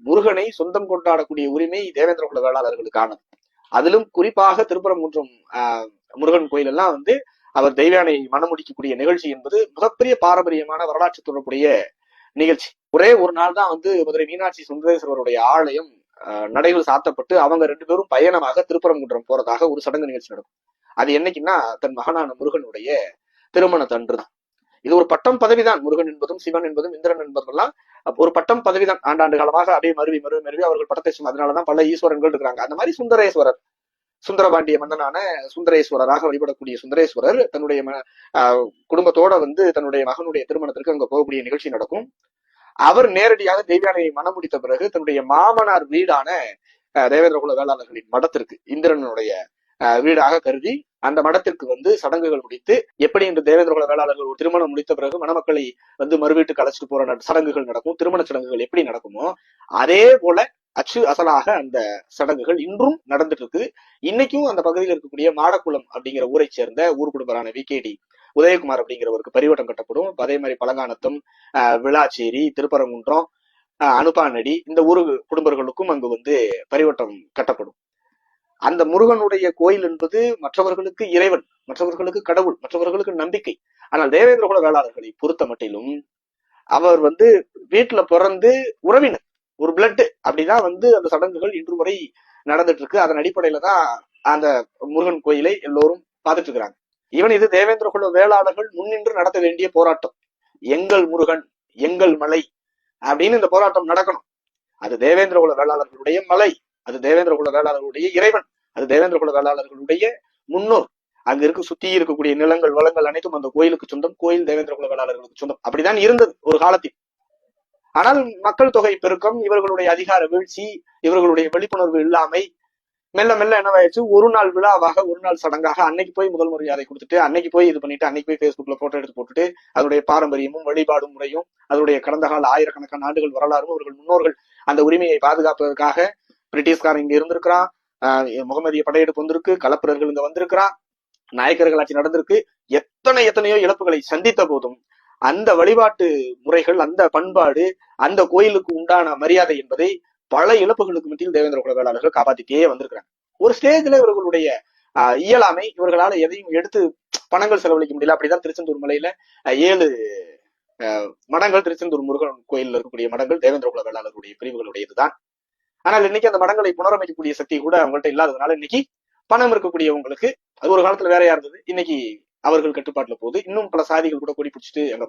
முருகனை சொந்தம் கொண்டாடக்கூடிய உரிமை தேவேந்திர குல வேளாளர்களுக்கானது. அதிலும் குறிப்பாக திருப்பரங்குன்றம் முருகன் கோயில் எல்லாம் வந்து அவர் தெய்வானை மனமுடிக்கக்கூடிய நிகழ்ச்சி என்பது மிகப்பெரிய பாரம்பரியமான வரலாற்று தொடர்புடைய நிகழ்ச்சி. ஒரே ஒரு நாள் தான் வந்து மதுரை மீனாட்சி சுந்தரேஸ்வரருடைய ஆலயம் நடைகள் சாத்தப்பட்டு அவங்க 2 பேரும் பயணமாக திருப்பரங்குன்றம் போறதாக ஒரு சடங்கு நிகழ்ச்சி நடக்கும். அது என்னைக்குன்னா தன் மகனான முருகனுடைய திருமணத்தன்றுதான். இது ஒரு பட்டம் பதவிதான். முருகன் என்பதும் சிவன் என்பதும் இந்திரன் என்பதெல்லாம் ஒரு பட்டம் பதவிதான். ஆண்டாண்டு காலமாக அப்படியே மருவி அவர்கள் பட்டத்தை அதனாலதான் பல ஈஸ்வரன்கள் இருக்கிறாங்க. அந்த மாதிரி சுந்தரேஸ்வரர், சுந்தரபாண்டிய மன்னனான சுந்தரேஸ்வரராக வழிபடக்கூடிய சுந்தரேஸ்வரர் தன்னுடைய குடும்பத்தோட வந்து தன்னுடைய மகனுடைய திருமணத்திற்கு அங்க போகக்கூடிய நிகழ்ச்சி நடக்கும். அவர் நேரடியாக தெய்வானையை மனம் முடித்த பிறகு தன்னுடைய மாமனார் வீடான தேவேந்திர குல வேளாளர்களின் மடத்திற்கு, இந்திரனுடைய வீடாக கருதி அந்த மடத்திற்கு வந்து சடங்குகள் முடித்து, எப்படி இன்று தேவேந்திர குல வேளாளர்கள் ஒரு திருமணம் முடித்த பிறகு மணமக்களை வந்து மறுவீட்டுக்கு அழைச்சிட்டு போற சடங்குகள் நடக்கும், திருமண சடங்குகள் எப்படி நடக்குமோ அதே போல அச்சு அசலாக அந்த சடங்குகள் இன்றும் நடந்துட்டு இருக்கு. இன்னைக்கும் அந்த பகுதியில் இருக்கக்கூடிய மாடக்குளம் அப்படிங்கிற ஊரை சேர்ந்த ஊர் குடும்பரான விகேடி உதயகுமார் அப்படிங்கிறவருக்கு பரிவட்டம் கட்டப்படும். அதே மாதிரி பழங்கானத்தம், விளாச்சேரி, திருப்பரங்குன்றம், அனுப்பானடி இந்த ஊரு குடும்பர்களுக்கும் அங்கு வந்து பரிவட்டம் கட்டப்படும். அந்த முருகனுடைய கோயில் என்பது மற்றவர்களுக்கு இறைவன், மற்றவர்களுக்கு கடவுள், மற்றவர்களுக்கு நம்பிக்கை. ஆனால் தேவேந்திர குல வேளாளர்களை பொறுத்த மட்டிலும் அவர் வந்து வீட்டுல பிறந்து உறவினர், ஒரு பிளட் அப்படிதான் வந்து அந்த சடங்குகள் இன்று வரை நடந்துட்டு இருக்கு. அதன் அடிப்படையில தான் அந்த முருகன் கோயிலை எல்லோரும் பார்த்துட்டு இருக்கிறாங்க. ஈவன் இது தேவேந்திர குல வேளாளர்கள் முன்னின்று நடத்த வேண்டிய போராட்டம். எங்கள் முருகன் எங்கள் மலை அப்படின்னு இந்த போராட்டம் நடக்கணும். அது தேவேந்திர குல வேளாளர்களுடைய மலை, அது தேவேந்திர குல வேளாளர்களுடைய இறைவன், அது தேவேந்திர குல வேளாளர்களுடைய முன்னோர். அங்க சுத்தி இருக்கக்கூடிய நிலங்கள் வளங்கள் அனைத்தும் அந்த கோயிலுக்கு சொந்தம், கோயில் தேவேந்திர குல வேளாளர்களுக்கு சொந்தம். அப்படிதான் இருந்தது ஒரு காலத்தில். ஆனால் மக்கள் தொகை பெருக்கம், இவர்களுடைய அதிகார வீழ்ச்சி, இவர்களுடைய விழிப்புணர்வு இல்லாமை மெல்ல மெல்ல என்னவாயிடுச்சு, ஒரு நாள் விழாவாக, ஒரு நாள் சடங்காக அன்னைக்கு போய் முதல் மரியாதை கொடுத்துட்டு, அன்னைக்கு போய் இது பண்ணிட்டு, அன்னைக்கு போய் பேஸ்புக்ல போட்டோ எடுத்து போட்டுட்டு அதனுடைய பாரம்பரியமும் வழிபாடும் முறையும் அதனுடைய கடந்த கால ஆயிரக்கணக்கான ஆண்டுகள் வரலாறும் அவர்கள் முன்னோர்கள் அந்த உரிமையை பாதுகாப்பதற்காக பிரிட்டிஷ்காரன் இங்க இருந்திருக்கிறான், முகமதிய படையெடுப்பு வந்திருக்கு, கலப்பிரர்கள் இங்க வந்திருக்கிறான், நாயக்கர்கள் ஆட்சி நடந்திருக்கு. எத்தனையோ இழப்புகளை சந்தித்த போதும் அந்த வழிபாட்டு முறைகள், அந்த பண்பாடு, அந்த கோயிலுக்கு உண்டான மரியாதை என்பதை பல இழப்புகளுக்கு மத்தியில் தேவேந்திர குல வேளாளர்கள் காப்பாத்திட்டே வந்திருக்கிறாங்க. ஒரு ஸ்டேஜ்ல இவர்களுடைய இயலாமை, இவர்களால எதையும் எடுத்து பணங்கள் செலவழிக்க முடியல. அப்படிதான் திருச்செந்தூர் மலையில 7 மடங்கள், திருச்செந்தூர் முருகன் கோயில்ல இருக்கக்கூடிய மடங்கள் தேவேந்திர குல வேளாளர்களுடைய பிரிவுகளுடையதுதான். ஆனால் இன்னைக்கு அந்த மடங்களை புனரமைக்கக்கூடிய சக்தி கூட அவங்கள்ட்ட இல்லாததுனால இன்னைக்கு பணம் இருக்கக்கூடியவங்களுக்கு, அது ஒரு காலத்துல வேறையா இருந்தது, இன்னைக்கு அவர்கள் கட்டுப்பாட்டுல போகுது. இன்னும் பல சாதிகள் கூட கொடி பிடிச்சிட்டு அங்க